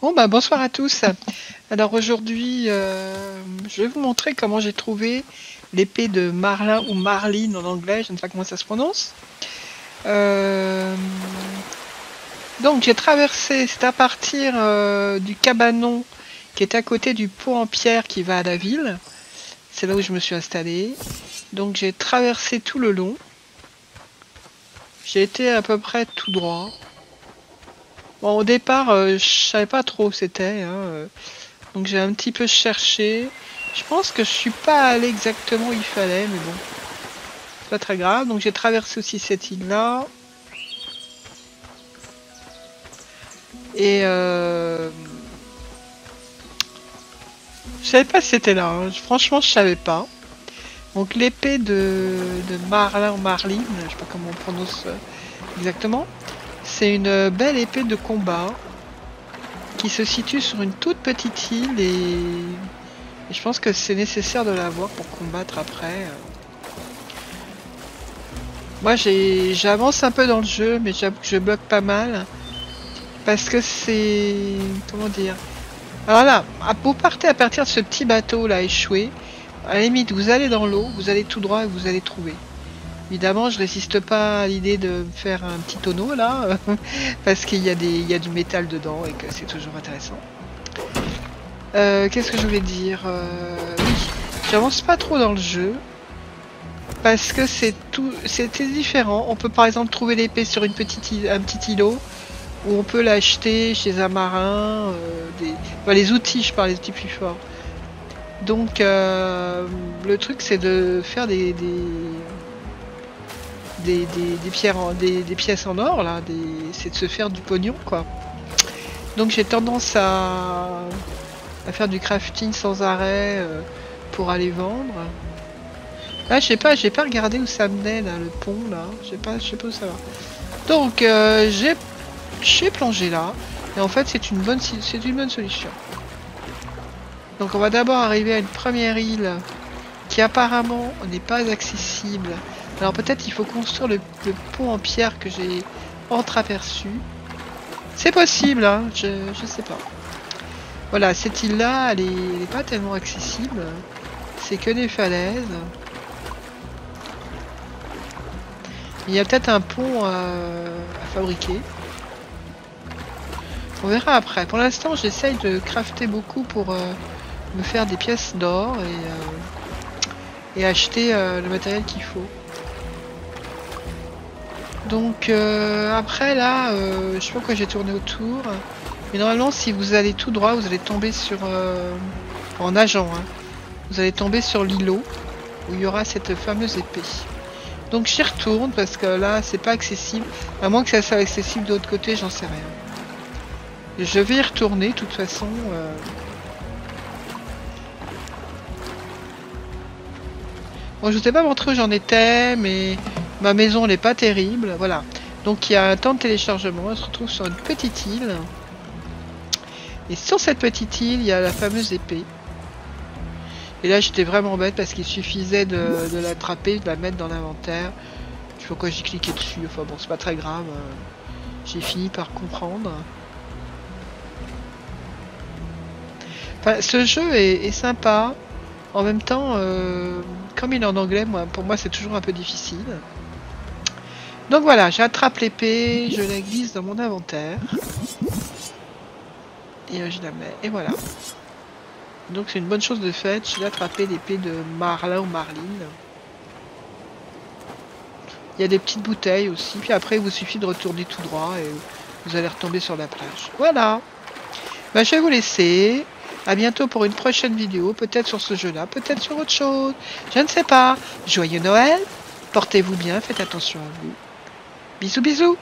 Bon bah bonsoir à tous. Alors aujourd'hui, je vais vous montrer comment j'ai trouvé l'épée de Marlin ou Marline en anglais, je ne sais pas comment ça se prononce. Donc j'ai traversé, c'est à partir du cabanon qui est à côté du pont en pierre qui va à la ville. C'est là où je me suis installée. Donc j'ai traversé tout le long. J'ai été à peu près tout droit. Bon, au départ, je savais pas trop où c'était, hein, donc j'ai un petit peu cherché. Je pense que je suis pas allé exactement où il fallait, mais bon, c'est pas très grave. Donc j'ai traversé aussi cette île-là. Et je savais pas si c'était là, hein. Franchement je savais pas. Donc l'épée de Marlin ou Marline, je sais pas comment on prononce exactement. C'est une belle épée de combat qui se situe sur une toute petite île et je pense que c'est nécessaire de l'avoir pour combattre après. Moi j'avance un peu dans le jeu, mais j'avoue que je bloque pas mal. Parce que c'est... Comment dire? Alors là, vous partez à partir de ce petit bateau là échoué. À la limite, vous allez dans l'eau, vous allez tout droit et vous allez trouver. Évidemment, je résiste pas à l'idée de faire un petit tonneau là, parce qu'il y a du métal dedans et que c'est toujours intéressant. Qu'est-ce que je voulais dire? Oui, j'avance pas trop dans le jeu. Parce que c'était différent. On peut par exemple trouver l'épée sur un petit îlot, ou on peut l'acheter chez un marin. Les outils, je parle des outils plus forts. Donc le truc c'est de faire des pièces en or là, c'est de se faire du pognon quoi. Donc j'ai tendance à faire du crafting sans arrêt pour aller vendre. Là je sais pas regardé où ça menait là, le pont là, je sais pas où ça va. Donc j'ai plongé là et en fait c'est une bonne solution. Donc on va d'abord arriver à une première île qui apparemment n'est pas accessible. Alors peut-être il faut construire le pont en pierre que j'ai entreaperçu. C'est possible, hein, je sais pas. Voilà, cette île là elle est pas tellement accessible. C'est que des falaises. Il y a peut-être un pont à fabriquer. On verra après. Pour l'instant j'essaye de crafter beaucoup pour me faire des pièces d'or et acheter le matériel qu'il faut. Donc après là, je sais pas pourquoi j'ai tourné autour, mais normalement si vous allez tout droit, vous allez tomber sur en nageant, hein, vous allez tomber sur l'îlot où il y aura cette fameuse épée. Donc j'y retourne parce que là c'est pas accessible, à moins que ça soit accessible de l'autre côté, j'en sais rien. Je vais y retourner de toute façon. Bon, je vous ai pas montré où j'en étais, mais ma maison n'est pas terrible, voilà. Donc il y a un temps de téléchargement, on se retrouve sur une petite île. Et sur cette petite île, il y a la fameuse épée. Et là j'étais vraiment bête parce qu'il suffisait de l'attraper, de la mettre dans l'inventaire. Je sais pas pourquoi j'ai cliqué dessus, enfin bon c'est pas très grave. J'ai fini par comprendre. Enfin, ce jeu est sympa. En même temps, comme il est en anglais, pour moi c'est toujours un peu difficile. Donc voilà, j'attrape l'épée, je la glisse dans mon inventaire. Et je la mets, et voilà. Donc c'est une bonne chose de fait, j'ai attrapé l'épée de Marlin ou Marline. Il y a des petites bouteilles aussi, puis après il vous suffit de retourner tout droit et vous allez retomber sur la plage. Voilà. Bah, je vais vous laisser. A bientôt pour une prochaine vidéo, peut-être sur ce jeu-là, peut-être sur autre chose. Je ne sais pas. Joyeux Noël, portez-vous bien, faites attention à vous. Bisous bisous.